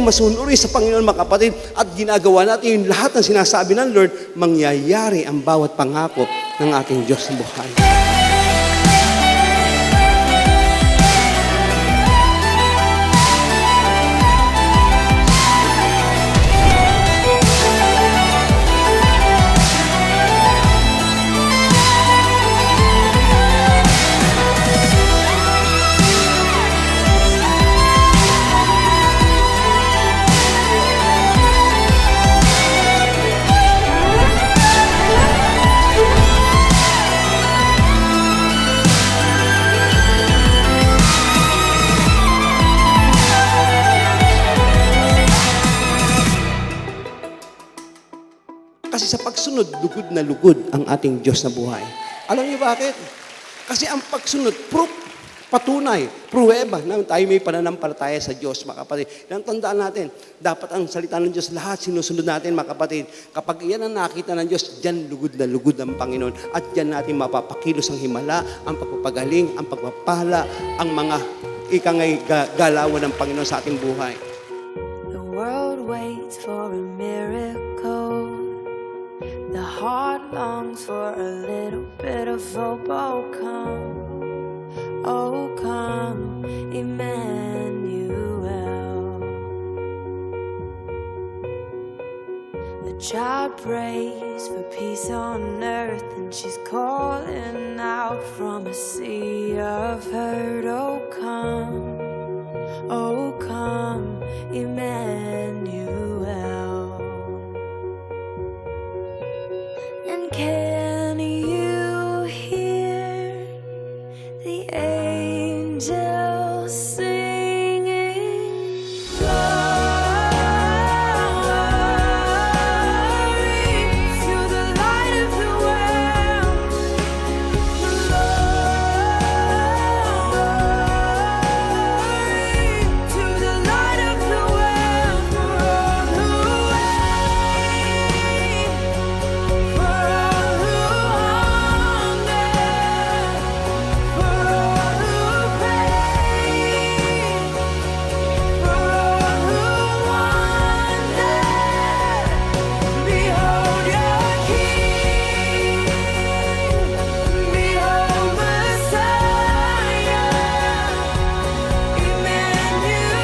masunuri sa Panginoon, mga kapatid, at ginagawa natin yung lahat ng sinasabi ng Lord, mangyayari ang bawat pangako ng ating Diyos ng buhay. Kasi sa pagsunod, lugod na lugod ang ating Diyos na buhay. Alam niyo bakit? Kasi ang pagsunod, proof, patunay, pruweba na tayo may pananampalataya sa Diyos, mga kapatid. Yan, tandaan natin, dapat ang salita ng Diyos, lahat sinusunod natin, mga kapatid. Kapag yan ang nakita ng Diyos, dyan lugod na lugod ang Panginoon. At dyan natin mapapakilos ang himala, ang pagpapagaling, ang pagpapala, ang mga ikangay galawan ng Panginoon sa ating buhay. The world waits for a miracle. The heart longs for a little bit of hope. Oh come, Emmanuel. The child prays for peace on earth, and she's calling out from a sea of hurt. Oh come, Emmanuel. And can you hear the angels singing? Glory to the light of the world. Glory to the light of the world. For all who wait, for all who hunger, for all who pray, for all who wonder. Behold your King, behold Messiah, Emmanuel.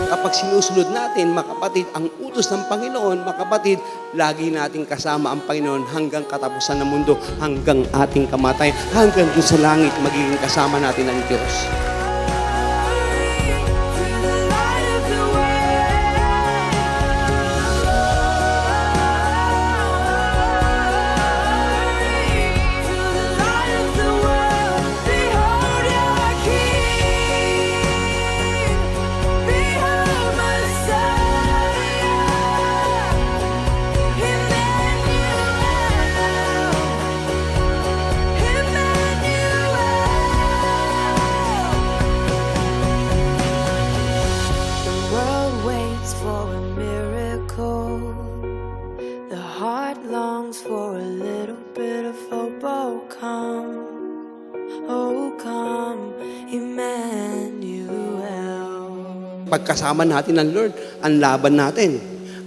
Kapag sinusunod natin, mga kapatid, ang utos ng Panginoon, mga kapatid, lagi nating kasama ang Panginoon hanggang katapusan ng mundo, hanggang ating kamatayan, hanggang doon sa langit, magiging kasama natin ang Diyos. To the light of the world, behold your King, behold Messiah, The world waits for a miracle. The heart longs for a little bit of hope. Oh come, Emmanuel. Pagkasama natin ng Lord, ang laban natin.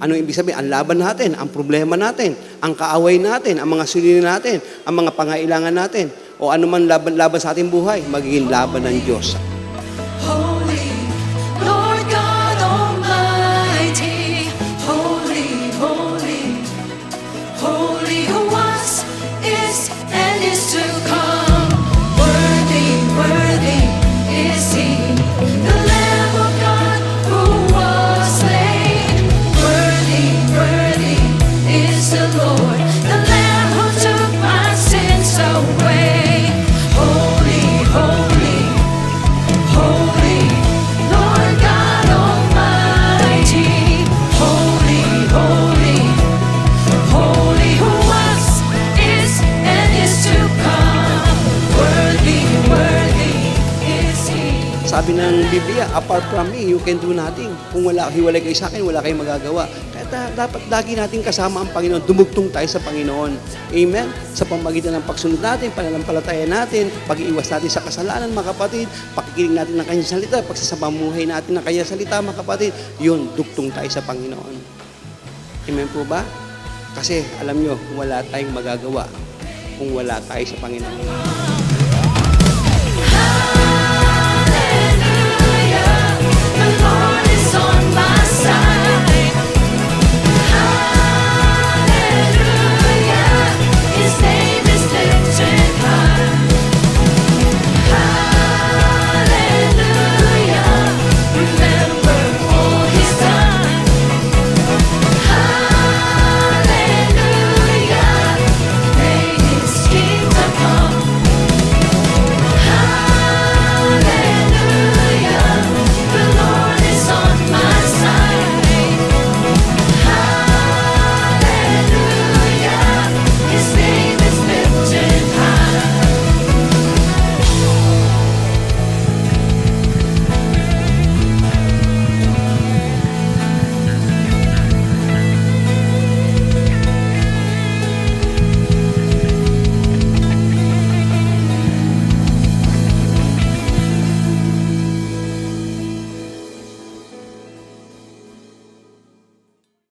Ano ibig sabihin? Ang laban natin, ang problema natin, ang kaaway natin, ang mga suliranin natin, ang mga pangailangan natin, o anuman laban sa ating buhay, magiging laban ng Diyos. Holy, Lord God Almighty, holy, holy, holy who was, is, and is to come. Worthy, worthy is He, the Lamb of God who was slain. Worthy, worthy is the Lord, the Lamb who took my sins away. Holy, holy, sabi ng Biblia, apart from me, you can do nothing. Kung hiwalay kayo sa akin, wala kayong magagawa. Kaya dapat lagi natin kasama ang Panginoon. Dumugtong tayo sa Panginoon. Amen? Sa pamagitan ng pagsunod natin, pananampalataya natin, pag-iwas natin sa kasalanan, mga kapatid, pakikinig natin ng kanyang salita, pagsasabamuhay natin ng kanyang salita, mga kapatid, yun, dugtong tayo sa Panginoon. Amen po ba? Kasi, alam nyo, wala tayong magagawa kung wala tayo sa Panginoon.